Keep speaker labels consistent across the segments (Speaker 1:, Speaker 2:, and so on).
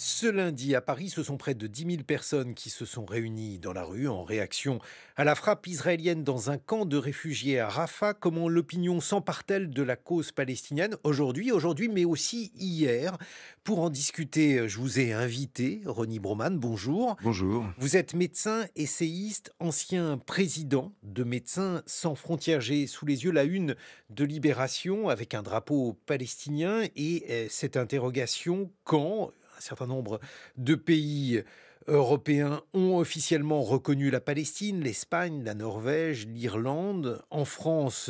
Speaker 1: Ce lundi, à Paris, ce sont près de 10 000 personnes qui se sont réunies dans la rue en réaction à la frappe israélienne dans un camp de réfugiés à Rafah. Comment l'opinion s'empare-t-elle de la cause palestinienne aujourd'hui, mais aussi hier? Pour en discuter, je vous ai invité, Ronnie Broman, bonjour.
Speaker 2: Bonjour.
Speaker 1: Vous êtes médecin, essayiste, ancien président de Médecins sans frontières. J'ai sous les yeux la une de Libération avec un drapeau palestinien et cette interrogation: quand un certain nombre de pays européens ont officiellement reconnu la Palestine, l'Espagne, la Norvège, l'Irlande. En France,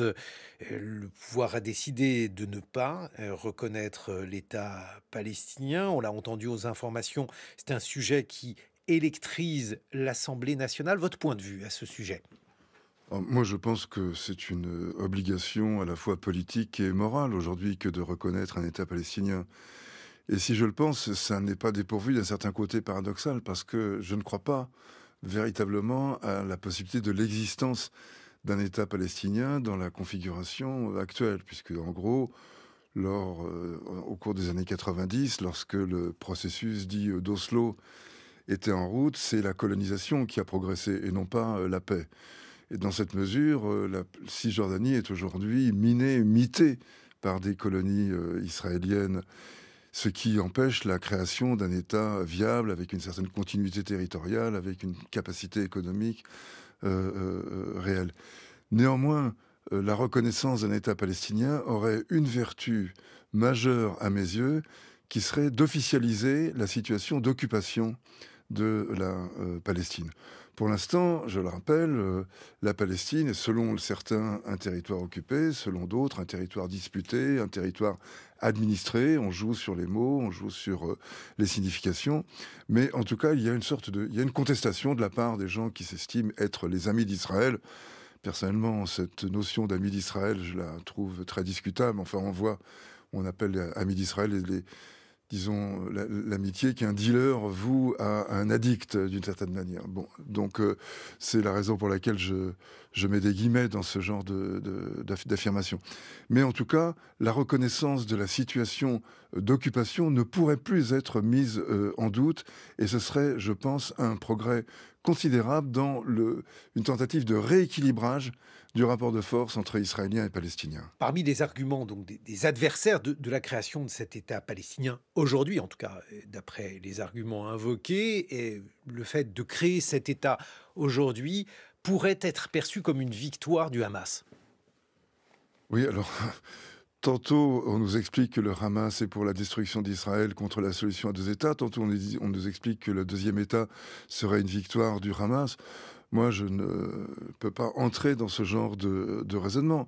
Speaker 1: le pouvoir a décidé de ne pas reconnaître l'État palestinien. On l'a entendu aux informations, c'est un sujet qui électrise l'Assemblée nationale. Votre point de vue à ce sujet?
Speaker 2: Moi, je pense que c'est une obligation à la fois politique et morale aujourd'hui que de reconnaître un État palestinien. Et si je le pense, ça n'est pas dépourvu d'un certain côté paradoxal, parce que je ne crois pas véritablement à la possibilité de l'existence d'un État palestinien dans la configuration actuelle, puisque en gros, au cours des années 90, lorsque le processus dit d'Oslo était en route, c'est la colonisation qui a progressé et non pas la paix. Et dans cette mesure, la Cisjordanie est aujourd'hui mitée par des colonies israéliennes, ce qui empêche la création d'un État viable avec une certaine continuité territoriale, avec une capacité économique réelle. Néanmoins, la reconnaissance d'un État palestinien aurait une vertu majeure à mes yeux, qui serait d'officialiser la situation d'occupation de la Palestine. Pour l'instant, je le rappelle, la Palestine est, selon certains, un territoire occupé, selon d'autres, un territoire disputé, un territoire administré. On joue sur les mots, on joue sur les significations. Mais en tout cas, il y a une contestation de la part des gens qui s'estiment être les amis d'Israël. Personnellement, cette notion d'amis d'Israël, je la trouve très discutable. Enfin, on appelle amis d'Israël disons, l'amitié qu'un dealer voue à un addict, d'une certaine manière. Bon, donc c'est la raison pour laquelle je mets des guillemets dans ce genre d'affirmation. Mais en tout cas, la reconnaissance de la situation d'occupation ne pourrait plus être mise en doute, et ce serait, je pense, un progrès considérable dans une tentative de rééquilibrage du rapport de force entre Israéliens et Palestiniens.
Speaker 1: Parmi les arguments donc des adversaires de la création de cet État palestinien, aujourd'hui en tout cas, d'après les arguments invoqués, et le fait de créer cet État aujourd'hui pourrait être perçu comme une victoire du Hamas.
Speaker 2: Oui, alors, tantôt, on nous explique que le Hamas est pour la destruction d'Israël contre la solution à deux États. Tantôt, on nous explique que le deuxième État serait une victoire du Hamas. Moi, je ne peux pas entrer dans ce genre de raisonnement.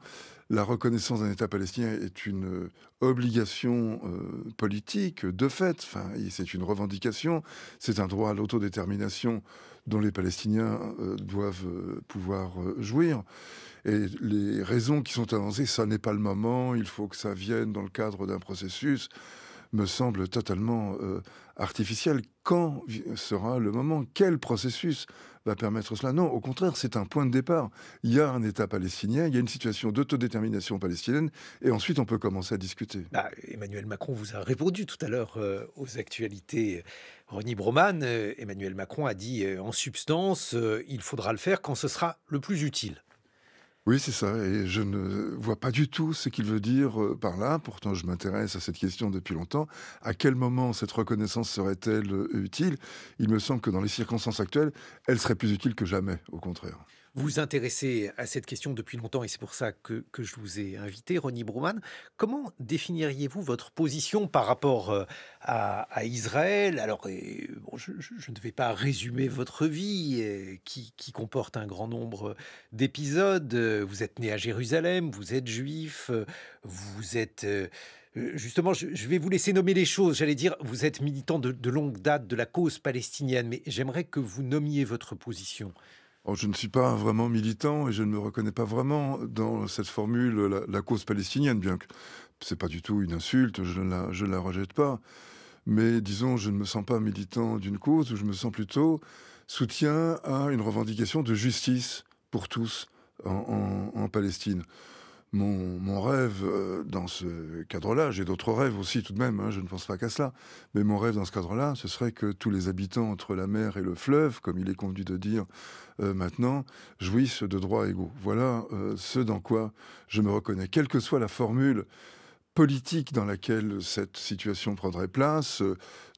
Speaker 2: La reconnaissance d'un État palestinien est une obligation politique, de fait. Enfin, c'est une revendication. C'est un droit à l'autodétermination dont les Palestiniens doivent pouvoir jouir. Et les raisons qui sont avancées, ça n'est pas le moment, il faut que ça vienne dans le cadre d'un processus, me semblent totalement artificielles. Quand sera le moment? Quel processus va permettre cela? Non, au contraire, c'est un point de départ. Il y a un État palestinien, il y a une situation d'autodétermination palestinienne, et ensuite on peut commencer à discuter.
Speaker 1: Bah, Emmanuel Macron vous a répondu tout à l'heure aux actualités. Ronnie Broman, Emmanuel Macron a dit en substance, il faudra le faire quand ce sera le plus utile.
Speaker 2: Oui, c'est ça, et je ne vois pas du tout ce qu'il veut dire par là. Pourtant, je m'intéresse à cette question depuis longtemps. À quel moment cette reconnaissance serait-elle utile? Il me semble que dans les circonstances actuelles, elle serait plus utile que jamais, au contraire.
Speaker 1: Vous vous intéressez à cette question depuis longtemps et c'est pour ça que je vous ai invité, Ronnie Broman. Comment définiriez-vous votre position par rapport à Israël? Alors, bon, je ne vais pas résumer votre vie qui comporte un grand nombre d'épisodes. Vous êtes né à Jérusalem, vous êtes juif, vous êtes... Justement, je vais vous laisser nommer les choses. J'allais dire, vous êtes militant de longue date de la cause palestinienne, mais j'aimerais que vous nommiez votre position.
Speaker 2: Or, je ne suis pas vraiment militant et je ne me reconnais pas vraiment dans cette formule, la cause palestinienne, bien que c'est pas du tout une insulte, je ne la rejette pas. Mais disons, je ne me sens pas militant d'une cause, où je me sens plutôt soutien à une revendication de justice pour tous en Palestine. Mon rêve, dans ce cadre-là, j'ai d'autres rêves aussi tout de même, hein, je ne pense pas qu'à cela, mais mon rêve dans ce cadre-là, ce serait que tous les habitants entre la mer et le fleuve, comme il est convenu de dire, maintenant, jouissent de droits égaux. Voilà, ce dans quoi je me reconnais. Quelle que soit la formule politique dans laquelle cette situation prendrait place,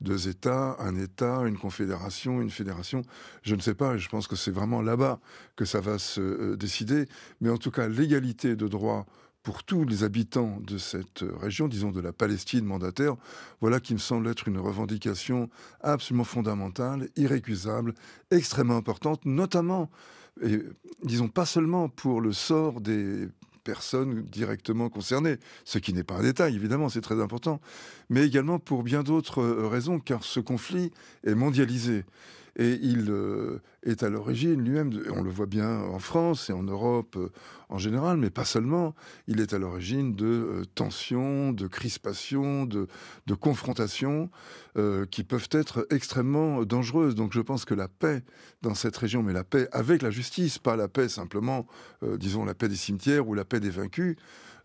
Speaker 2: 2 États, un État, une confédération, une fédération, je ne sais pas, et je pense que c'est vraiment là-bas que ça va se, décider. Mais en tout cas, l'égalité de droit pour tous les habitants de cette, région, disons de la Palestine mandataire, voilà qui me semble être une revendication absolument fondamentale, irrécusable, extrêmement importante, notamment et disons pas seulement pour le sort des personnes directement concernées, ce qui n'est pas un détail, évidemment, c'est très important, mais également pour bien d'autres raisons, car ce conflit est mondialisé. Et il est à l'origine lui-même, on le voit bien en France et en Europe en général, mais pas seulement, il est à l'origine de tensions, de crispations, de confrontations qui peuvent être extrêmement dangereuses. Donc je pense que la paix dans cette région, mais la paix avec la justice, pas la paix simplement, disons la paix des cimetières ou la paix des vaincus,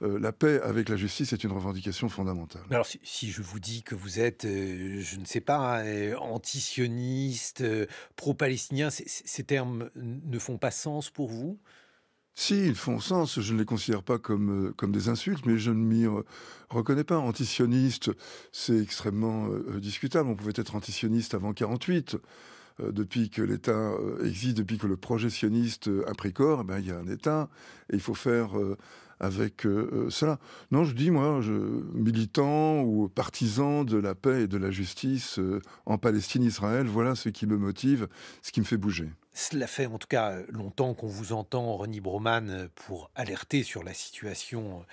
Speaker 2: la paix avec la justice est une revendication fondamentale.
Speaker 1: Mais alors, si je vous dis que vous êtes, je ne sais pas, antisioniste, pro-palestinien, ces termes ne font pas sens pour vous?
Speaker 2: Si, ils font sens, je ne les considère pas comme des insultes, mais je ne m'y reconnais pas. Antisioniste, c'est extrêmement discutable. On pouvait être antisioniste avant 48. Depuis que l'État existe, depuis que le projet sioniste a pris corps, eh ben, il y a un État et il faut faire avec cela. Non, je dis, moi, militant ou partisan de la paix et de la justice en Palestine-Israël, voilà ce qui me motive, ce qui me fait bouger.
Speaker 1: Cela fait en tout cas longtemps qu'on vous entend, Ronnie Broman, pour alerter sur la situation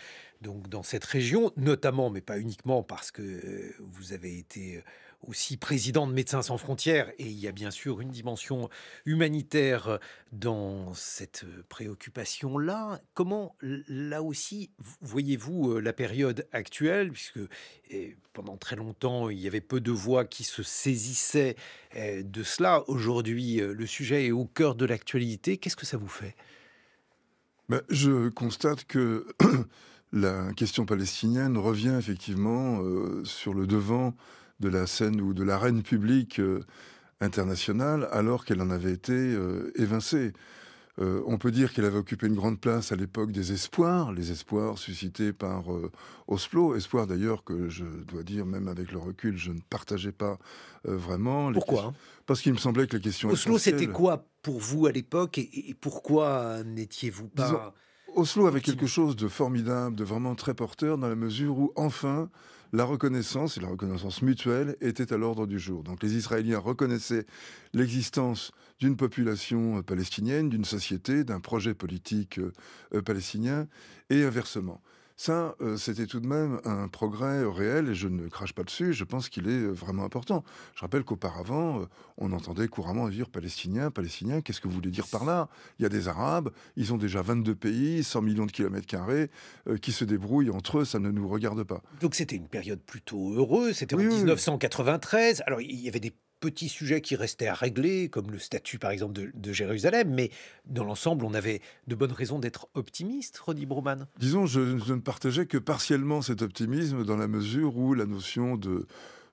Speaker 1: donc dans cette région, notamment, mais pas uniquement, parce que vous avez été aussi président de Médecins sans frontières, et il y a bien sûr une dimension humanitaire dans cette préoccupation-là. Comment, là aussi, voyez-vous la période actuelle, puisque pendant très longtemps, il y avait peu de voix qui se saisissaient de cela. Aujourd'hui, le sujet est au cœur de l'actualité. Qu'est-ce que ça vous fait?
Speaker 2: Ben, je constate que la question palestinienne revient effectivement sur le devant de la scène ou de l'arène publique internationale, alors qu'elle en avait été évincée. On peut dire qu'elle avait occupé une grande place à l'époque des espoirs, les espoirs suscités par Oslo, espoirs d'ailleurs que je dois dire, même avec le recul, je ne partageais pas vraiment,
Speaker 1: Pourquoi, hein?
Speaker 2: parce qu'il me semblait que les questions
Speaker 1: Oslo, c'était
Speaker 2: essentielles,
Speaker 1: quoi pour vous à l'époque et pourquoi n'étiez-vous
Speaker 2: disons,
Speaker 1: pas
Speaker 2: Oslo avait quelque
Speaker 1: optimiste?
Speaker 2: chose de formidable, de vraiment très porteur, dans la mesure où enfin la reconnaissance, et la reconnaissance mutuelle, était à l'ordre du jour. Donc les Israéliens reconnaissaient l'existence d'une population palestinienne, d'une société, d'un projet politique palestinien, et inversement. Ça, c'était tout de même un progrès réel, et je ne crache pas dessus, je pense qu'il est vraiment important. Je rappelle qu'auparavant, on entendait couramment dire palestinien, palestinien, qu'est-ce que vous voulez dire par là? Il y a des Arabes, ils ont déjà 22 pays, 100 millions de kilomètres carrés, qui se débrouillent entre eux, ça ne nous regarde pas.
Speaker 1: Donc c'était une période plutôt heureuse, c'était en
Speaker 2: Oui, oui, oui.
Speaker 1: 1993. Alors il y avait des petits sujets qui restaient à régler, comme le statut par exemple de Jérusalem, mais dans l'ensemble, on avait de bonnes raisons d'être optimiste, Rodi Broman.
Speaker 2: Disons, je ne partageais que partiellement cet optimisme dans la mesure où la notion de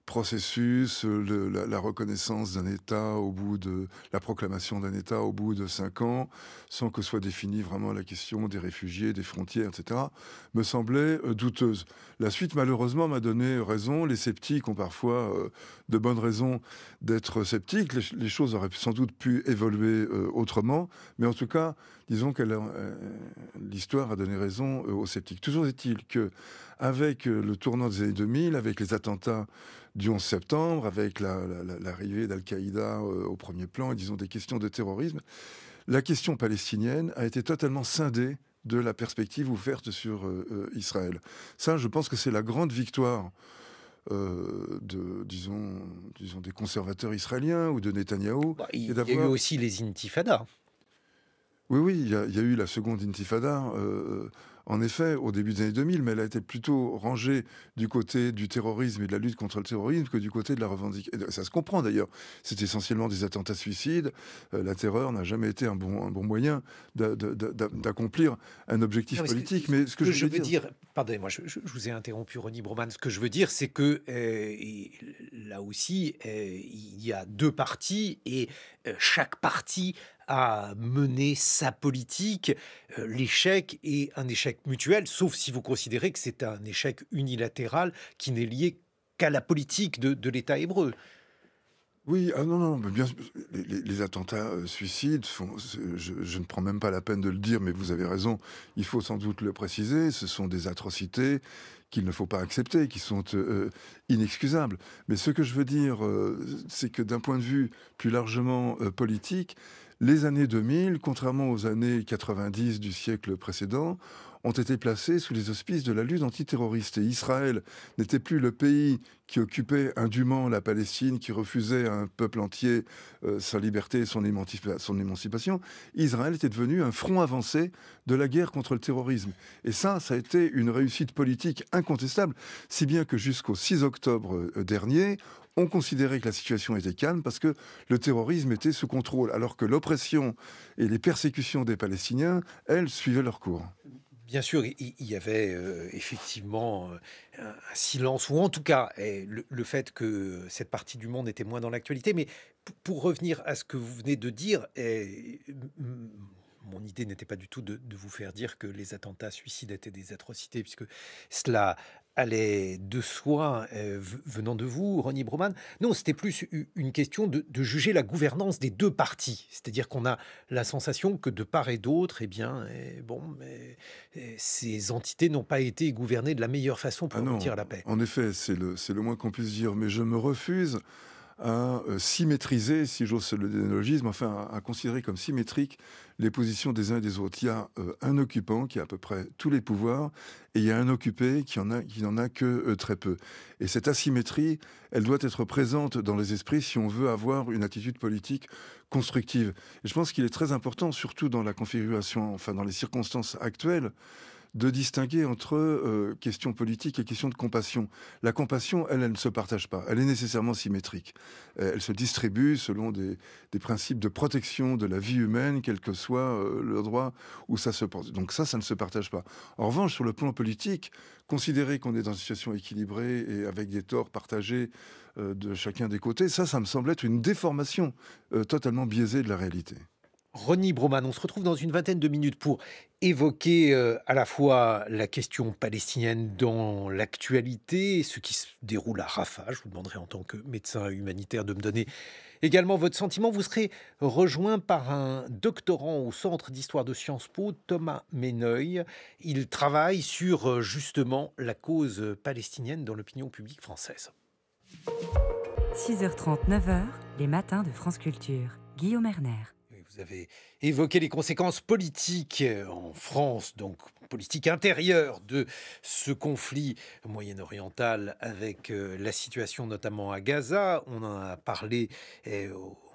Speaker 2: processus, la reconnaissance d'un État au bout de la proclamation d'un État au bout de 5 ans, sans que soit définie vraiment la question des réfugiés, des frontières, etc., me semblait douteuse. La suite, malheureusement, m'a donné raison. Les sceptiques ont parfois de bonnes raisons d'être sceptiques. Les choses auraient sans doute pu évoluer autrement, mais en tout cas, disons que l'histoire a donné raison aux sceptiques. Toujours est-il que, avec le tournant des années 2000, avec les attentats du 11 septembre, avec l'arrivée d'Al-Qaïda au premier plan, et disons des questions de terrorisme, la question palestinienne a été totalement scindée de la perspective ouverte sur Israël. Ça, je pense que c'est la grande victoire disons, des conservateurs israéliens ou de Netanyahou,
Speaker 1: Bah,
Speaker 2: et
Speaker 1: il y a eu
Speaker 2: d'avoir
Speaker 1: aussi les intifadas.
Speaker 2: oui, oui, il y a eu la seconde intifada, en effet, au début des années 2000, mais elle a été plutôt rangée du côté du terrorisme et de la lutte contre le terrorisme que du côté de la revendication. Ça se comprend d'ailleurs. C'est essentiellement des attentats suicides. La terreur n'a jamais été un bon moyen d'accomplir un objectif
Speaker 1: Non, mais
Speaker 2: politique.
Speaker 1: ce
Speaker 2: Mais ce que
Speaker 1: que
Speaker 2: je
Speaker 1: je
Speaker 2: voulais
Speaker 1: veux
Speaker 2: dire,
Speaker 1: dire, pardonnez-moi, je vous ai interrompu, Ronnie Broman. Ce que je veux dire, c'est que là aussi, il y a deux partis et chaque parti a mené sa politique. L'échec est un échec mutuel, sauf si vous considérez que c'est un échec unilatéral qui n'est lié qu'à la politique de l'État hébreu.
Speaker 2: oui, ah non, non, mais bien sûr, les attentats, suicides je ne prends même pas la peine de le dire, mais vous avez raison, il faut sans doute le préciser, ce sont des atrocités qu'il ne faut pas accepter, qui sont, inexcusables. Mais ce que je veux dire, c'est que d'un point de vue plus largement, politique, les années 2000, contrairement aux années 90 du siècle précédent, ont été placées sous les auspices de la lutte antiterroriste. Et Israël n'était plus le pays qui occupait indûment la Palestine, qui refusait à un peuple entier sa liberté et son émancipation. Israël était devenu un front avancé de la guerre contre le terrorisme. Et ça a été une réussite politique incontestable, si bien que jusqu'au 6 octobre dernier, on considérait que la situation était calme parce que le terrorisme était sous contrôle, alors que l'oppression et les persécutions des Palestiniens, elles, suivaient leur cours.
Speaker 1: Bien sûr, il y avait effectivement un silence, ou en tout cas le fait que cette partie du monde était moins dans l'actualité. Mais pour revenir à ce que vous venez de dire, mon idée n'était pas du tout de vous faire dire que les attentats suicides étaient des atrocités, puisque cela allait de soi venant de vous, Ronnie Broman. Non, c'était plus une question de juger la gouvernance des deux parties. C'est-à-dire qu'on a la sensation que de part et d'autre, eh bien, bon, mais ces entités n'ont pas été gouvernées de la meilleure façon
Speaker 2: Ah
Speaker 1: pour
Speaker 2: non,
Speaker 1: aboutir à la paix.
Speaker 2: en effet, c'est le moins qu'on puisse dire, mais je me refuse à symétriser, si j'ose le néologisme, enfin à considérer comme symétriques les positions des uns et des autres. Il y a un occupant qui a à peu près tous les pouvoirs et il y a un occupé qui n'en a que très peu. Et cette asymétrie, elle doit être présente dans les esprits si on veut avoir une attitude politique constructive. Et je pense qu'il est très important, surtout dans la configuration, enfin dans les circonstances actuelles, de distinguer entre questions politiques et questions de compassion. La compassion, elle ne se partage pas. Elle est nécessairement symétrique. Elle se distribue selon des principes de protection de la vie humaine, quel que soit le droit où ça se porte. Donc ça ne se partage pas. En revanche, sur le plan politique, considérer qu'on est dans une situation équilibrée et avec des torts partagés de chacun des côtés, ça me semble être une déformation totalement biaisée de la réalité.
Speaker 1: Ronnie Broman, on se retrouve dans une vingtaine de minutes pour évoquer à la fois la question palestinienne dans l'actualité, ce qui se déroule à Rafah. Je vous demanderai en tant que médecin humanitaire de me donner également votre sentiment. Vous serez rejoint par un doctorant au Centre d'histoire de Sciences Po, Thomas Méneuil. Il travaille sur justement la cause palestinienne dans l'opinion publique française.
Speaker 3: 6h30, 9h, les matins de France Culture. Guillaume Erner.
Speaker 1: Oui, vous avez évoqué les conséquences politiques en France, donc politique intérieure de ce conflit moyen-oriental avec la situation notamment à Gaza. On en a parlé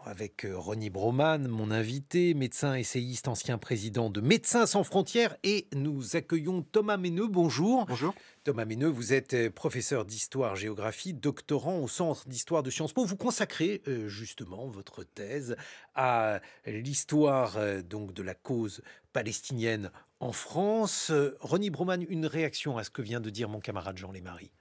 Speaker 1: avec Ronnie Broman, mon invité, médecin essayiste, ancien président de Médecins sans frontières. Et nous accueillons Thomas Méneux. Bonjour.
Speaker 2: Bonjour.
Speaker 1: Thomas Méneux, vous êtes professeur d'histoire-géographie, doctorant au Centre d'histoire de Sciences Po. Vous consacrez justement votre thèse à l'histoire donc de la cause palestinienne en France. Ronnie Broman, une réaction à ce que vient de dire mon camarade Jean Lémarie.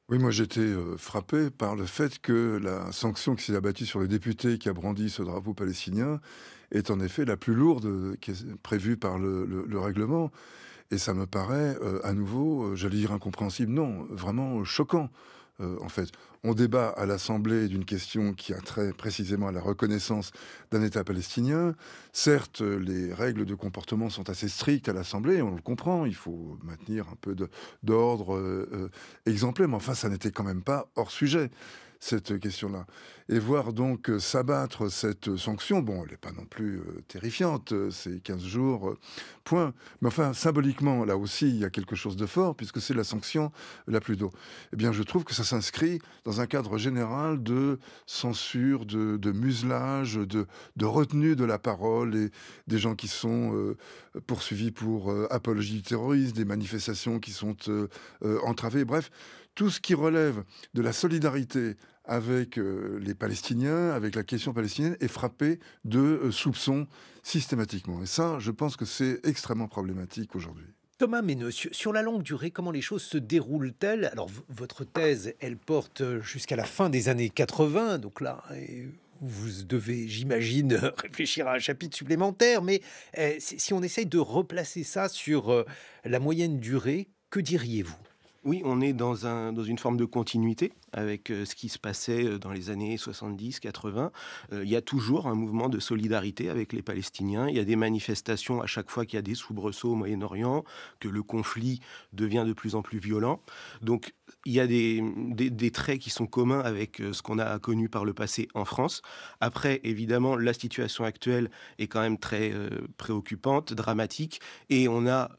Speaker 2: Oui, moi j'étais frappé par le fait que la sanction qui s'est abattue sur le député qui a brandi ce drapeau palestinien est en effet la plus lourde qui est prévue par le règlement. Et ça me paraît à nouveau, j'allais dire incompréhensible, non, vraiment choquant. En fait, on débat à l'Assemblée d'une question qui a trait précisément à la reconnaissance d'un État palestinien. Certes, les règles de comportement sont assez strictes à l'Assemblée, on le comprend, il faut maintenir un peu d'ordre exemplaire, mais enfin, ça n'était quand même pas hors sujet. cette question-là. Et voir donc s'abattre cette sanction, bon, elle n'est pas non plus terrifiante, c'est 15 jours, point. Mais enfin, symboliquement, là aussi, il y a quelque chose de fort, puisque c'est la sanction la plus dure. Eh bien, je trouve que ça s'inscrit dans un cadre général de censure, de muselage, de retenue de la parole, et des gens qui sont poursuivis pour apologie du terrorisme, des manifestations qui sont entravées, bref, tout ce qui relève de la solidarité avec les Palestiniens, avec la question palestinienne, est frappé de soupçons systématiquement. Et ça, je pense que c'est extrêmement problématique aujourd'hui.
Speaker 1: Thomas Méneux, sur la longue durée, comment les choses se déroulent-elles? Alors, votre thèse, elle porte jusqu'à la fin des années 80, donc là, vous devez, j'imagine, réfléchir à un chapitre supplémentaire, mais si on essaye de replacer ça sur la moyenne durée, que diriez-vous?
Speaker 4: Oui, on est dans une forme de continuité avec ce qui se passait dans les années 70-80. Il y a toujours un mouvement de solidarité avec les Palestiniens. Il y a des manifestations à chaque fois qu'il y a des soubresauts au Moyen-Orient, que le conflit devient de plus en plus violent. Donc, il y a des traits qui sont communs avec ce qu'on a connu par le passé en France. Après, évidemment, la situation actuelle est quand même très préoccupante, dramatique. Et on a,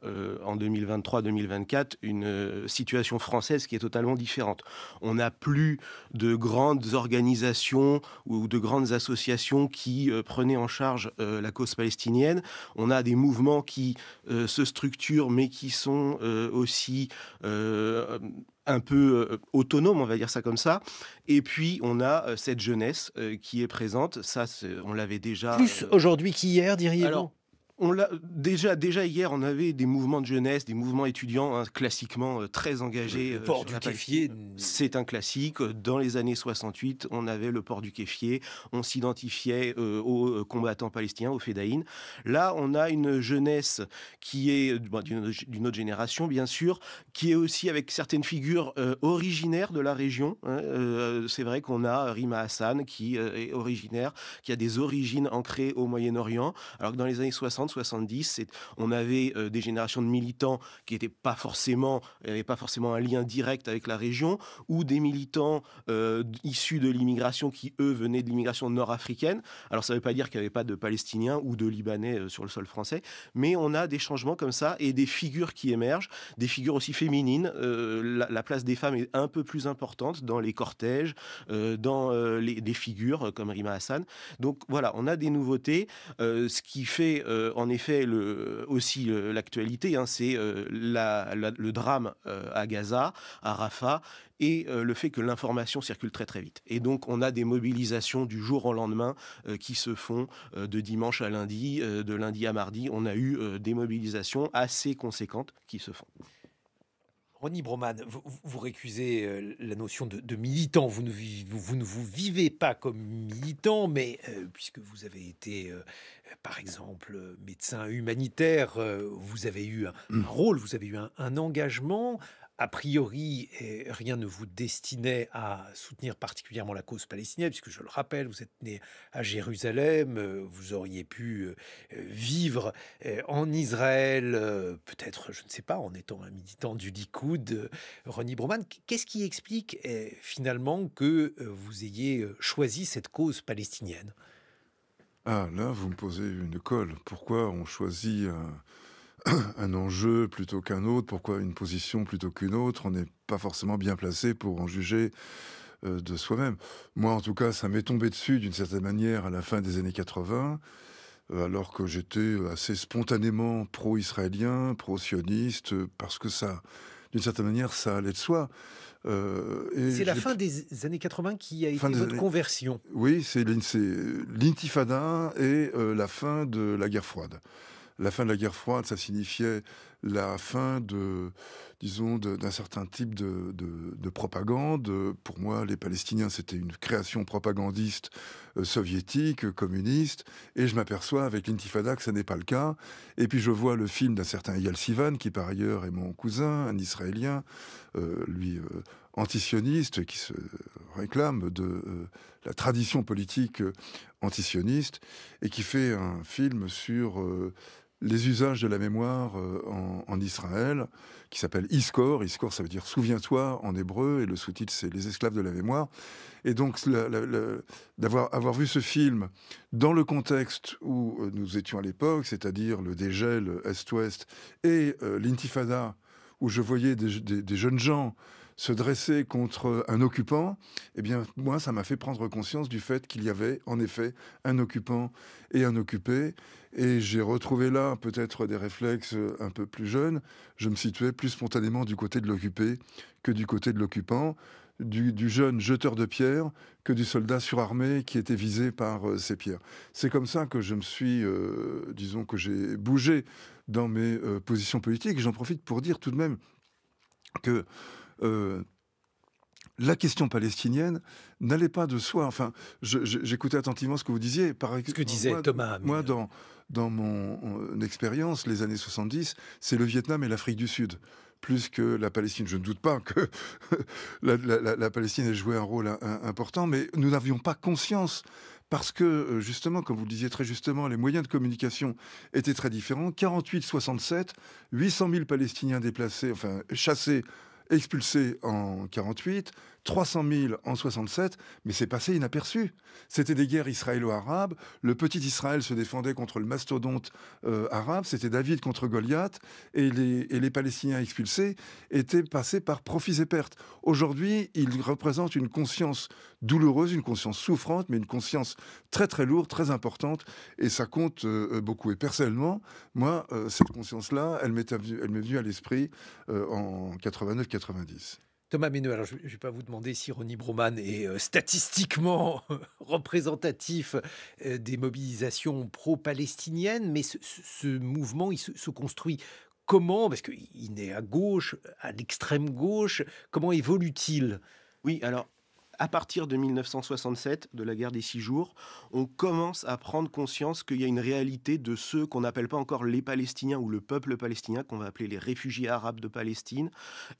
Speaker 4: en 2023-2024, une situation française qui est totalement différente. On n'a plus de grandes organisations ou de grandes associations qui prenaient en charge la cause palestinienne. On a des mouvements qui se structurent, mais qui sont aussi un peu autonome, on va dire ça comme ça. Et puis, on a cette jeunesse qui est présente. Ça, on l'avait déjà...
Speaker 1: Plus aujourd'hui qu'hier, diriez-vous?
Speaker 4: Alors, on l'a déjà hier, on avait des mouvements de jeunesse, des mouvements étudiants, classiquement très engagés
Speaker 1: Le port
Speaker 4: sur
Speaker 1: du
Speaker 4: la
Speaker 1: kéfier.
Speaker 4: Palestine. C'est un classique. Dans les années 68, on avait le port du kéfier. On s'identifiait aux combattants palestiniens, aux fédayines. Là, on a une jeunesse qui est d'une autre génération, bien sûr, qui est aussi avec certaines figures originaires de la région. C'est vrai qu'on a Rima Hassan, qui est originaire, qui a des origines ancrées au Moyen-Orient, alors que dans les années 60, 70, on avait des générations de militants qui n'avaient pas forcément un lien direct avec la région, ou des militants issus de l'immigration qui, eux, venaient de l'immigration nord-africaine. Alors, ça ne veut pas dire qu'il n'y avait pas de Palestiniens ou de Libanais sur le sol français, mais on a des changements comme ça et des figures qui émergent, des figures aussi féminines. La place des femmes est un peu plus importante dans les cortèges, dans des figures comme Rima Hassan. Donc, voilà, on a des nouveautés. Ce qui fait en effet aussi l'actualité, c'est le drame à Gaza, à Rafah, et le fait que l'information circule très très vite. Et donc on a des mobilisations du jour au lendemain qui se font de dimanche à lundi, de lundi à mardi. On a eu des mobilisations assez conséquentes qui se font.
Speaker 1: Ronnie Broman, vous récusez la notion de militant. Vous ne vous vivez pas comme militant, mais puisque vous avez été, par exemple, médecin humanitaire, vous avez eu un rôle, vous avez eu un engagement. A priori, rien ne vous destinait à soutenir particulièrement la cause palestinienne, puisque je le rappelle, vous êtes né à Jérusalem, vous auriez pu vivre en Israël, peut-être, je ne sais pas, en étant un militant du Likoud, Ronnie Broman. Qu'est-ce qui explique finalement que vous ayez choisi cette cause palestinienne?
Speaker 2: Ah, là, vous me posez une colle. Pourquoi on choisit un enjeu plutôt qu'un autre? Pourquoi une position plutôt qu'une autre? On n'est pas forcément bien placé pour en juger de soi-même. Moi, en tout cas, ça m'est tombé dessus d'une certaine manière à la fin des années 80, alors que j'étais assez spontanément pro-israélien, pro-sioniste, parce que ça, d'une certaine manière, ça allait de soi. Et
Speaker 1: C'est
Speaker 2: je
Speaker 1: la
Speaker 2: l'ai
Speaker 1: fin des années 80 qui a
Speaker 2: fin
Speaker 1: été
Speaker 2: des
Speaker 1: votre
Speaker 2: années
Speaker 1: conversion.
Speaker 2: Oui, c'est l'intifada et la fin de la guerre froide. La fin de la guerre froide, ça signifiait la fin disons, d'un certain type de propagande. Pour moi, les Palestiniens, c'était une création propagandiste soviétique, communiste, et je m'aperçois avec l'intifada que ça n'est pas le cas. Et puis je vois le film d'un certain Eyal Sivan, qui par ailleurs est mon cousin, un Israélien, lui antisioniste, qui se réclame de la tradition politique antisioniste, et qui fait un film sur les usages de la mémoire en Israël, qui s'appelle Iskor. Iskor, ça veut dire souviens-toi en hébreu, et le sous-titre, c'est les esclaves de la mémoire. Et donc, avoir vu ce film dans le contexte où nous étions à l'époque, c'est-à-dire le dégel Est-Ouest et l'intifada, où je voyais des jeunes gens se dresser contre un occupant, eh bien, moi, ça m'a fait prendre conscience du fait qu'il y avait, en effet, un occupant et un occupé. Et j'ai retrouvé là, peut-être, des réflexes un peu plus jeunes. Je me situais plus spontanément du côté de l'occupé que du côté de l'occupant, du jeune jeteur de pierres que du soldat surarmé qui était visé par ces pierres. C'est comme ça que je me suis, disons, que j'ai bougé dans mes positions politiques. J'en profite pour dire tout de même que la question palestinienne n'allait pas de soi. Enfin, j'écoutais attentivement ce que vous disiez. Par
Speaker 1: Ce que
Speaker 2: exemple,
Speaker 1: disait Thomas
Speaker 2: moi,
Speaker 1: Müller.
Speaker 2: dans mon expérience, les années 70, c'est le Vietnam et l'Afrique du Sud, plus que la Palestine. Je ne doute pas que la Palestine ait joué un rôle important, mais nous n'avions pas conscience. Parce que, justement, comme vous le disiez très justement, les moyens de communication étaient très différents. 48-67, 800 000 Palestiniens déplacés, enfin chassés, expulsés en 48, 300 000 en 67, mais c'est passé inaperçu. C'était des guerres israélo-arabes. Le petit Israël se défendait contre le mastodonte arabe. C'était David contre Goliath. Et les Palestiniens expulsés étaient passés par profits et pertes. Aujourd'hui, ils représentent une conscience douloureuse, une conscience souffrante, mais une conscience très très lourde, très importante. Et ça compte beaucoup. Et personnellement, moi, cette conscience-là, elle m'est venue à l'esprit en 89-90.
Speaker 1: Thomas Mesneux, alors je ne vais pas vous demander si Ronnie Broman est statistiquement représentatif des mobilisations pro-palestiniennes, mais ce mouvement, il se construit comment? Parce qu'il naît à gauche, à l'extrême gauche. Comment évolue-t-il?
Speaker 4: Oui, alors, à partir de 1967, de la guerre des 6 jours, on commence à prendre conscience qu'il y a une réalité de ceux qu'on n'appelle pas encore les Palestiniens ou le peuple palestinien, qu'on va appeler les réfugiés arabes de Palestine.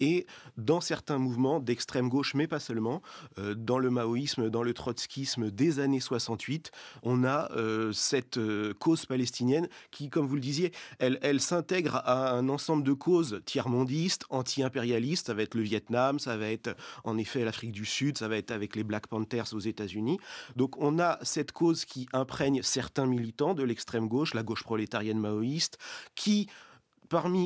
Speaker 4: Et dans certains mouvements d'extrême gauche, mais pas seulement, dans le maoïsme, dans le trotskisme des années 68, on a cette cause palestinienne qui, comme vous le disiez, elle s'intègre à un ensemble de causes tiers-mondistes, anti-impérialistes. Ça va être le Vietnam, ça va être en effet l'Afrique du Sud, ça va être avec les Black Panthers aux États-Unis. Donc on a cette cause qui imprègne certains militants de l'extrême gauche, la gauche prolétarienne maoïste, qui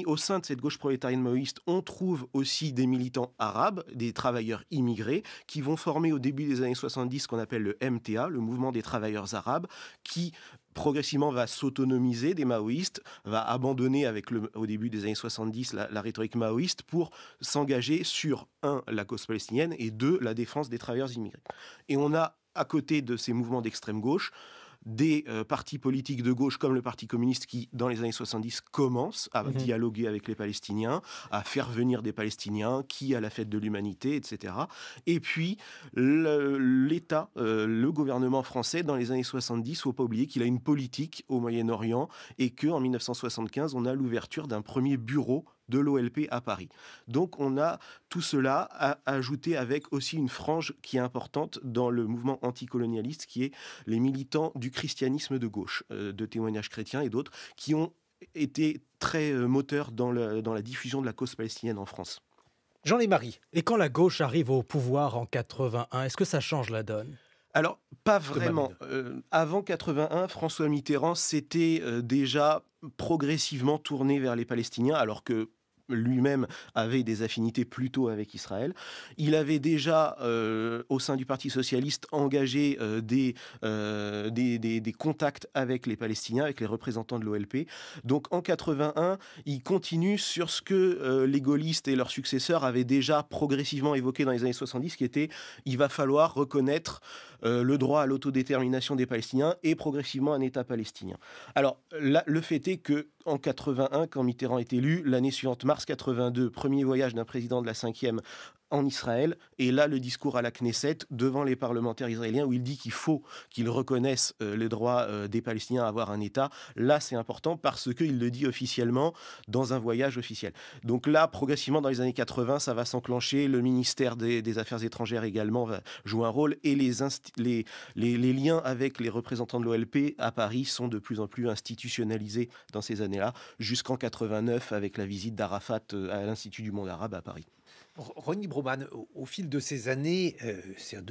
Speaker 4: au sein de cette gauche prolétarienne maoïste, on trouve aussi des militants arabes, des travailleurs immigrés, qui vont former au début des années 70 ce qu'on appelle le MTA, le mouvement des travailleurs arabes, qui progressivement va s'autonomiser des maoïstes, va abandonner au début des années 70 la rhétorique maoïste pour s'engager sur, un, la cause palestinienne et deux, la défense des travailleurs immigrés. Et on a, à côté de ces mouvements d'extrême gauche, des partis politiques de gauche comme le Parti communiste qui, dans les années 70, commencent à dialoguer avec les Palestiniens, à faire venir des Palestiniens, qui à la fête de l'humanité, etc. Et puis, l'État, le gouvernement français, dans les années 70, il ne faut pas oublier qu'il a une politique au Moyen-Orient et qu'en 1975, on a l'ouverture d'un premier bureau de l'OLP à Paris. Donc on a tout cela à ajouter avec aussi une frange qui est importante dans le mouvement anticolonialiste, qui est les militants du christianisme de gauche, de témoignages chrétiens et d'autres, qui ont été très moteurs dans la diffusion de la cause palestinienne en France.
Speaker 1: Jean Lémarie.
Speaker 5: Et quand la gauche arrive au pouvoir en 81, est-ce que ça change la donne ?
Speaker 4: Alors, pas vraiment. Avant 81, François Mitterrand s'était déjà progressivement tourné vers les Palestiniens, alors que lui-même avait des affinités plutôt avec Israël. Il avait déjà, au sein du Parti socialiste, engagé des contacts avec les Palestiniens, avec les représentants de l'OLP. Donc en 81, il continue sur ce que les gaullistes et leurs successeurs avaient déjà progressivement évoqué dans les années 70, qui était il va falloir reconnaître le droit à l'autodétermination des Palestiniens et progressivement un État palestinien. Alors, là, le fait est qu'en 81, quand Mitterrand est élu, l'année suivante, mars 82, premier voyage d'un président de la 5e en Israël, et là le discours à la Knesset devant les parlementaires israéliens où il dit qu'il faut qu'ils reconnaissent les droits des Palestiniens à avoir un État, là c'est important parce qu'il le dit officiellement dans un voyage officiel. Donc là, progressivement dans les années 80, ça va s'enclencher, le ministère des Affaires étrangères également va jouer un rôle, et les liens avec les représentants de l'OLP à Paris sont de plus en plus institutionnalisés dans ces années-là, jusqu'en 89 avec la visite d'Arafat à l'Institut du monde arabe à Paris.
Speaker 1: Ronnie Broman, au fil de ces années,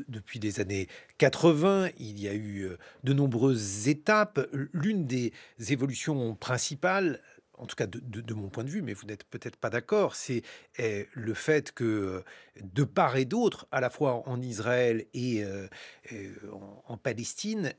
Speaker 1: depuis les années 80, il y a eu de nombreuses étapes. L'une des évolutions principales, en tout cas de mon point de vue, mais vous n'êtes peut-être pas d'accord, c'est le fait que de part et d'autre, à la fois en Israël et en Palestine,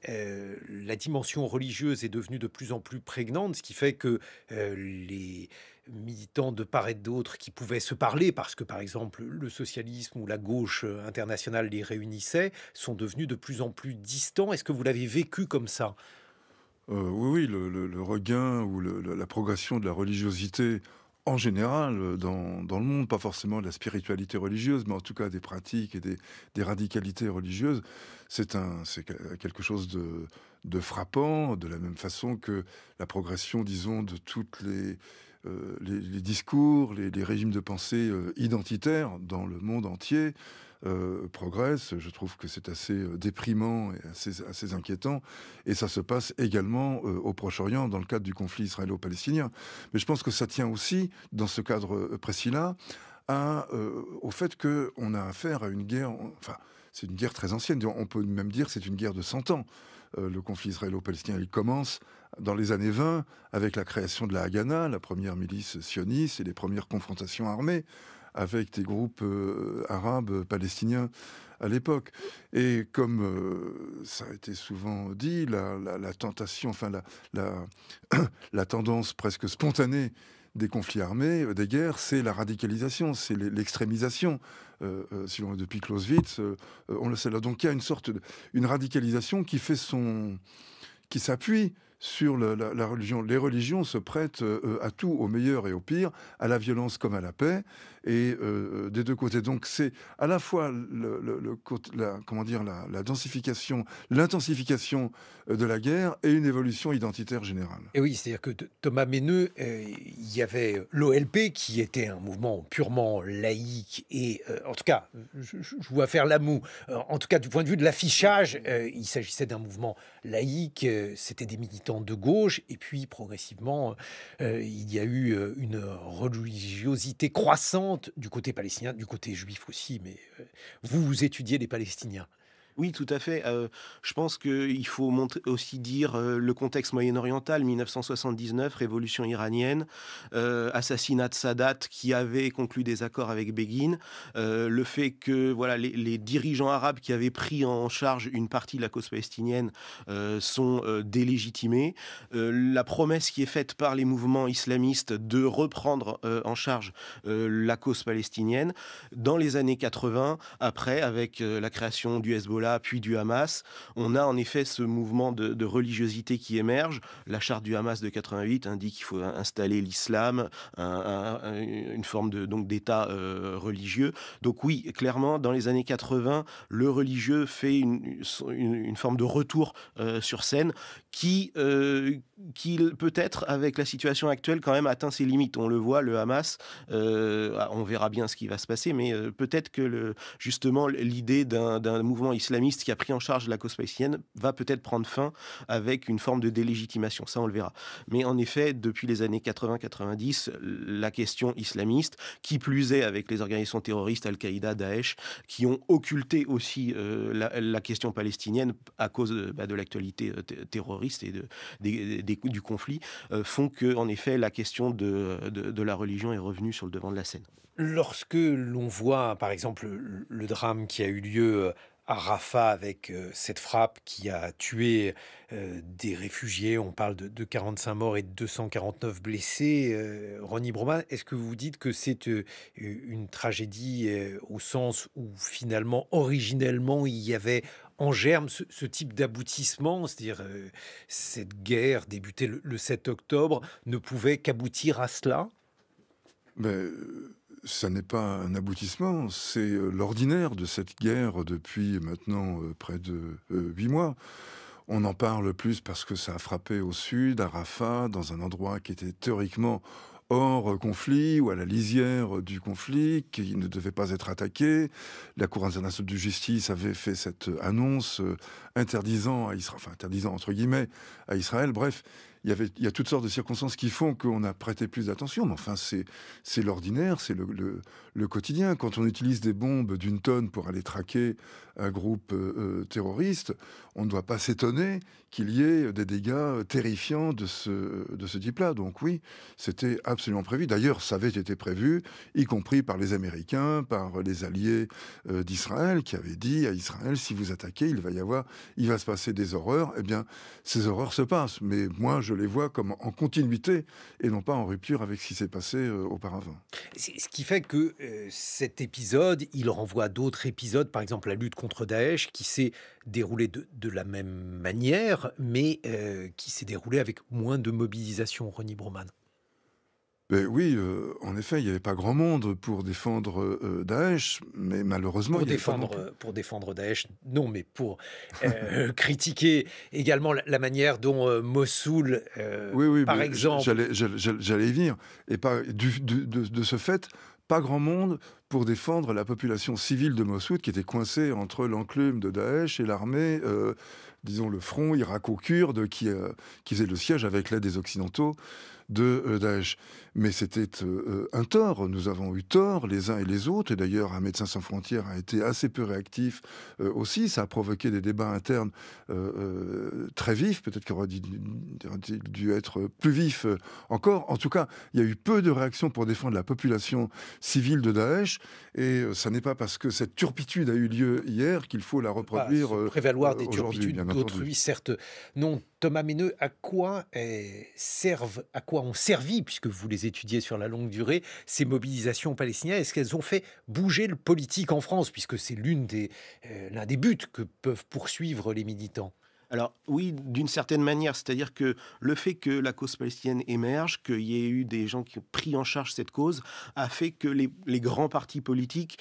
Speaker 1: la dimension religieuse est devenue de plus en plus prégnante, ce qui fait que les militants de part et d'autre qui pouvaient se parler, parce que par exemple le socialisme ou la gauche internationale les réunissait, sont devenus de plus en plus distants. Est-ce que vous l'avez vécu comme ça?
Speaker 2: Oui, oui, le regain ou la progression de la religiosité en général dans le monde, pas forcément de la spiritualité religieuse, mais en tout cas des pratiques et des radicalités religieuses, c'est quelque chose de frappant, de la même façon que la progression, disons, de toutes les discours, les régimes de pensée identitaires dans le monde entier progresse. Je trouve que c'est assez déprimant et assez inquiétant. Et ça se passe également au Proche-Orient dans le cadre du conflit israélo-palestinien. Mais je pense que ça tient aussi, dans ce cadre précis-là, au fait qu'on a affaire à une guerre, enfin, c'est une guerre très ancienne. On peut même dire que c'est une guerre de 100 ans. Le conflit israélo-palestinien, il commence dans les années 20 avec la création de la Haganah, la première milice sioniste, et les premières confrontations armées avec des groupes arabes palestiniens à l'époque. Et comme ça a été souvent dit, la tentation, enfin la, la tendance presque spontanée des conflits armés, des guerres, c'est la radicalisation, c'est l'extrémisation. Si l'on est depuis Clausewitz, on le sait là. Donc il y a une radicalisation qui s'appuie sur la religion. Les religions se prêtent à tout, au meilleur et au pire, à la violence comme à la paix, et des deux côtés. Donc c'est à la fois la densification, l'intensification de la guerre et une évolution identitaire générale.
Speaker 1: Et oui, c'est-à-dire que Thomas Menneux, il y avait l'OLP qui était un mouvement purement laïque et, en tout cas, je vois faire la moue. En tout cas, du point de vue de l'affichage, il s'agissait d'un mouvement laïque. C'était des militants de gauche, et puis progressivement, il y a eu une religiosité croissante du côté palestinien, du côté juif aussi. Mais vous étudiez les Palestiniens.
Speaker 4: Oui, tout à fait. Je pense qu'il faut aussi dire le contexte moyen-oriental, 1979, révolution iranienne, assassinat de Sadat qui avait conclu des accords avec Begin, le fait que voilà, les dirigeants arabes qui avaient pris en charge une partie de la cause palestinienne sont délégitimés, la promesse qui est faite par les mouvements islamistes de reprendre en charge la cause palestinienne. Dans les années 80, après, avec la création du Hezbollah, puis du Hamas, on a en effet ce mouvement de religiosité qui émerge. La charte du Hamas de 88 indique qu'il faut installer l'islam, une forme donc d'État religieux. Donc oui, clairement, dans les années 80, le religieux fait une forme de retour sur scène qui peut-être, avec la situation actuelle, quand même atteint ses limites. On le voit, le Hamas, on verra bien ce qui va se passer, mais peut-être que justement l'idée d'un mouvement islamiste qui a pris en charge la cause palestinienne va peut-être prendre fin avec une forme de délégitimation. Ça, on le verra. Mais en effet, depuis les années 80-90, la question islamiste, qui plus est avec les organisations terroristes, Al-Qaïda, Daesh, qui ont occulté aussi la question palestinienne à cause de l'actualité terroriste et du conflit, font que, en effet, la question de la religion est revenue sur le devant de la scène.
Speaker 1: Lorsque l'on voit, par exemple, le drame qui a eu lieu à Rafah avec cette frappe qui a tué des réfugiés, on parle de 45 morts et de 249 blessés. Ronnie Broman, est-ce que vous dites que c'est une tragédie au sens où finalement, originellement, il y avait en germe ce type d'aboutissement, c'est-à-dire cette guerre débutée le 7 octobre ne pouvait qu'aboutir à cela?
Speaker 2: Mais ça n'est pas un aboutissement, c'est l'ordinaire de cette guerre depuis maintenant près de 8 mois. On en parle plus parce que ça a frappé au sud, à Rafah, dans un endroit qui était théoriquement hors conflit ou à la lisière du conflit, qui ne devait pas être attaqué. La Cour internationale de justice avait fait cette annonce interdisant à Israël, enfin interdisant entre guillemets à Israël. Bref, il y a toutes sortes de circonstances qui font qu'on a prêté plus d'attention. Mais enfin, c'est l'ordinaire, c'est le quotidien. Quand on utilise des bombes d'une tonne pour aller traquer un groupe terroriste, on ne doit pas s'étonner qu'il y ait des dégâts terrifiants de ce type-là. Donc oui, c'était absolument prévu. D'ailleurs, ça avait été prévu, y compris par les Américains, par les alliés d'Israël, qui avaient dit à Israël, si vous attaquez, il va se passer des horreurs. Eh bien, ces horreurs se passent. Mais moi, je les vois comme en continuité et non pas en rupture avec ce qui s'est passé auparavant.
Speaker 1: C'est ce qui fait que cet épisode, il renvoie à d'autres épisodes, par exemple la lutte contre Daesh, qui s'est déroulée de la même manière, mais qui s'est déroulée avec moins de mobilisation, Ronnie Broman.
Speaker 2: Mais oui, en effet, il n'y avait pas grand monde pour défendre Daesh, mais malheureusement, il n'y avait pas non plus.
Speaker 1: Pour défendre Daesh, non, mais pour critiquer également la manière dont Mossoul,
Speaker 2: Oui, oui,
Speaker 1: par
Speaker 2: mais
Speaker 1: exemple,
Speaker 2: j'allais y venir. Et pas, de ce fait, pas grand monde pour défendre la population civile de Mossoul qui était coincée entre l'enclume de Daesh et l'armée, disons le front irako-kurde qui faisait le siège avec l'aide des Occidentaux de Daesh. Mais c'était un tort. Nous avons eu tort les uns et les autres. Et d'ailleurs, un Médecins sans frontières a été assez peu réactif aussi. Ça a provoqué des débats internes très vifs. Peut-être qu'il aurait dû être plus vif encore. En tout cas, il y a eu peu de réactions pour défendre la population civile de Daesh. Et ça n'est pas parce que cette turpitude a eu lieu hier qu'il faut la
Speaker 1: pas
Speaker 2: reproduire
Speaker 1: se prévaloir des
Speaker 2: aujourd'hui,
Speaker 1: turpitudes
Speaker 2: bien entendu.
Speaker 1: d'autrui, certes. Non, Thomas Méneux, à quoi ont servi, puisque vous les étudiez sur la longue durée, ces mobilisations palestiniennes? Est-ce qu'elles ont fait bouger le politique en France, puisque c'est l'un des buts que peuvent poursuivre les militants?
Speaker 4: Alors oui, d'une certaine manière, c'est-à-dire que le fait que la cause palestinienne émerge, qu'il y ait eu des gens qui ont pris en charge cette cause, a fait que les grands partis politiques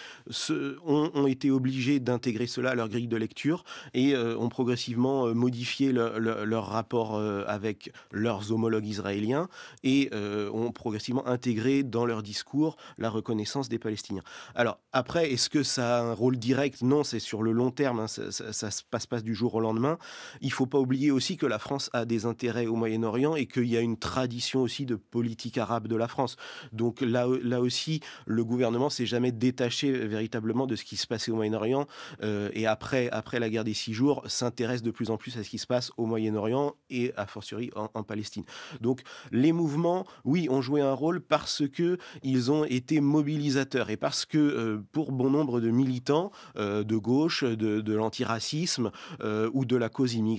Speaker 4: ont été obligés d'intégrer cela à leur grille de lecture et ont progressivement modifié leur rapport avec leurs homologues israéliens et ont progressivement intégré dans leur discours la reconnaissance des Palestiniens. Alors après, est-ce que ça a un rôle direct? Non, c'est sur le long terme, hein, ça se passe pas du jour au lendemain. Il ne faut pas oublier aussi que la France a des intérêts au Moyen-Orient et qu'il y a une tradition aussi de politique arabe de la France. Donc là aussi, le gouvernement s'est jamais détaché véritablement de ce qui se passait au Moyen-Orient et après la guerre des 6 jours, s'intéresse de plus en plus à ce qui se passe au Moyen-Orient et a fortiori en Palestine. Donc les mouvements, oui, ont joué un rôle parce qu'ils ont été mobilisateurs et parce que pour bon nombre de militants de gauche, de l'antiracisme ou de la cause immigrée,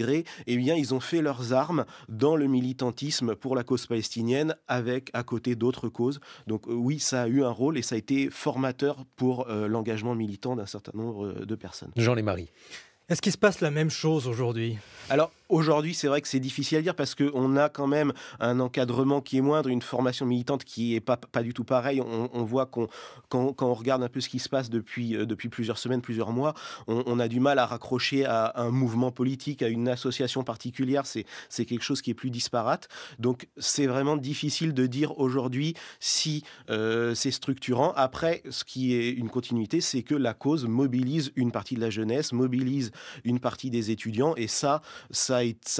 Speaker 4: eh bien, ils ont fait leurs armes dans le militantisme pour la cause palestinienne avec à côté d'autres causes. Donc oui, ça a eu un rôle et ça a été formateur pour l'engagement militant d'un certain nombre de personnes.
Speaker 1: Jean Lémarie.
Speaker 5: Est-ce qu'il se passe la même chose aujourd'hui?
Speaker 4: Alors aujourd'hui, c'est vrai que c'est difficile à dire parce qu'on a quand même un encadrement qui est moindre, une formation militante qui est pas du tout pareille. On voit quand on regarde un peu ce qui se passe depuis plusieurs semaines, plusieurs mois, on a du mal à raccrocher à un mouvement politique, à une association particulière. C'est quelque chose qui est plus disparate. Donc c'est vraiment difficile de dire aujourd'hui si c'est structurant. Après, ce qui est une continuité, c'est que la cause mobilise une partie de la jeunesse, mobilise une partie des étudiants et ça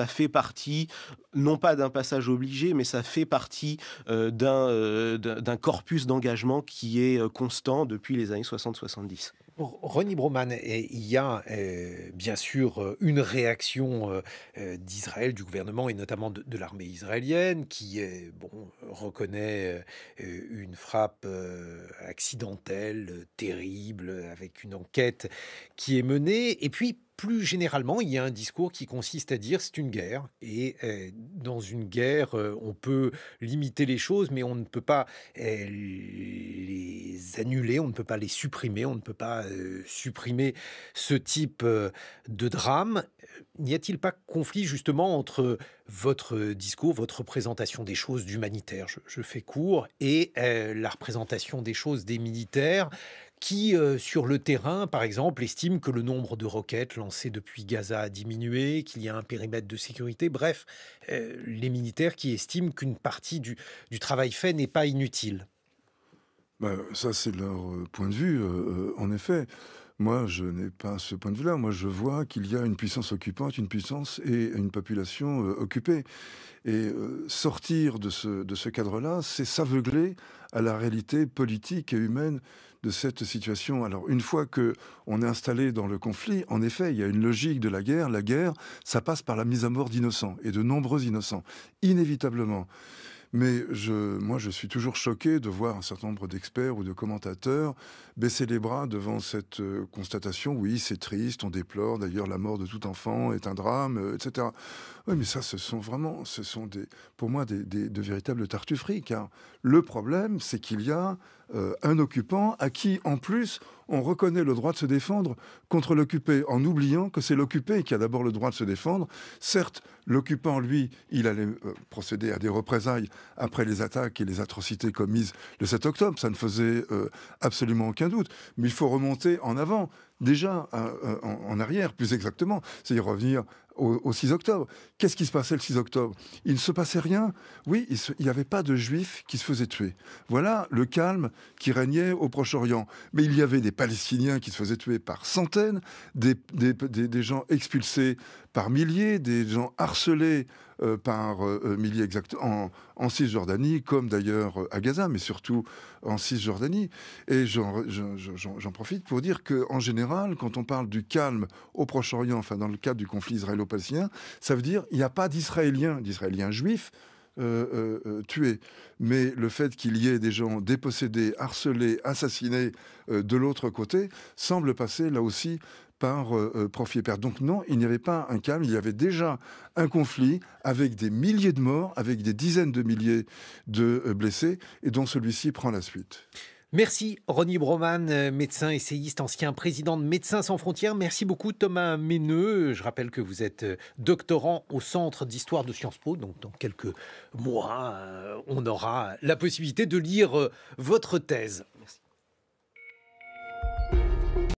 Speaker 4: fait partie, non pas d'un passage obligé, mais ça fait partie d'un corpus d'engagement qui est constant depuis les années 60-70.
Speaker 1: Ronnie Broman, il y a bien sûr une réaction d'Israël, du gouvernement et notamment de l'armée israélienne qui reconnaît une frappe accidentelle, terrible, avec une enquête qui est menée. Et puis plus généralement, il y a un discours qui consiste à dire c'est une guerre et dans une guerre, on peut limiter les choses, mais on ne peut pas les annuler, on ne peut pas les supprimer, on ne peut pas supprimer ce type de drame. N'y a-t-il pas conflit justement entre votre discours, votre présentation des choses d'humanitaire, je fais court, et la représentation des choses des militaires qui, sur le terrain, par exemple, estiment que le nombre de roquettes lancées depuis Gaza a diminué, qu'il y a un périmètre de sécurité. Bref, les militaires qui estiment qu'une partie du travail fait n'est pas inutile.
Speaker 2: Ça, c'est leur point de vue, en effet. Moi, je n'ai pas ce point de vue-là. Moi, je vois qu'il y a une puissance occupante, une puissance et une population occupée. Et sortir de ce cadre-là, c'est s'aveugler à la réalité politique et humaine de cette situation. Alors, une fois que on est installé dans le conflit, en effet, il y a une logique de la guerre. La guerre, ça passe par la mise à mort d'innocents, et de nombreux innocents, inévitablement. Mais moi, je suis toujours choqué de voir un certain nombre d'experts ou de commentateurs baisser les bras devant cette constatation. Oui, c'est triste, on déplore. D'ailleurs, la mort de tout enfant est un drame, etc. Oui, mais ça, ce sont pour moi, de véritables tartufferies. Car le problème, c'est qu'il y a un occupant à qui, en plus, on reconnaît le droit de se défendre contre l'occupé, en oubliant que c'est l'occupé qui a d'abord le droit de se défendre. Certes, l'occupant, lui, il allait procéder à des représailles après les attaques et les atrocités commises le 7 octobre. Ça ne faisait absolument aucun doute. Mais il faut remonter en avant, déjà en arrière, plus exactement. C'est-à-dire revenir au 6 octobre. Qu'est-ce qui se passait le 6 octobre? Il ne se passait rien. Oui, il n'y avait pas de juifs qui se faisaient tuer. Voilà le calme qui régnait au Proche-Orient. Mais il y avait des Palestiniens qui se faisaient tuer par centaines, des gens expulsés par milliers, des gens harcelés par milliers en Cisjordanie, comme d'ailleurs à Gaza, mais surtout en Cisjordanie. Et j'en profite pour dire qu'en général, quand on parle du calme au Proche-Orient, enfin dans le cadre du conflit israélo-palestinien, ça veut dire qu'il n'y a pas d'Israéliens juifs tués. Mais le fait qu'il y ait des gens dépossédés, harcelés, assassinés de l'autre côté, semble passer là aussi par profit et perte. Donc non, il n'y avait pas un calme, il y avait déjà un conflit avec des milliers de morts, avec des dizaines de milliers de blessés, et dont celui-ci prend la suite.
Speaker 1: Merci Ronny Broman, médecin essayiste, ancien président de Médecins sans frontières. Merci beaucoup Thomas Méneux. Je rappelle que vous êtes doctorant au Centre d'histoire de Sciences Po. Donc dans quelques mois, on aura la possibilité de lire votre thèse.
Speaker 4: Merci.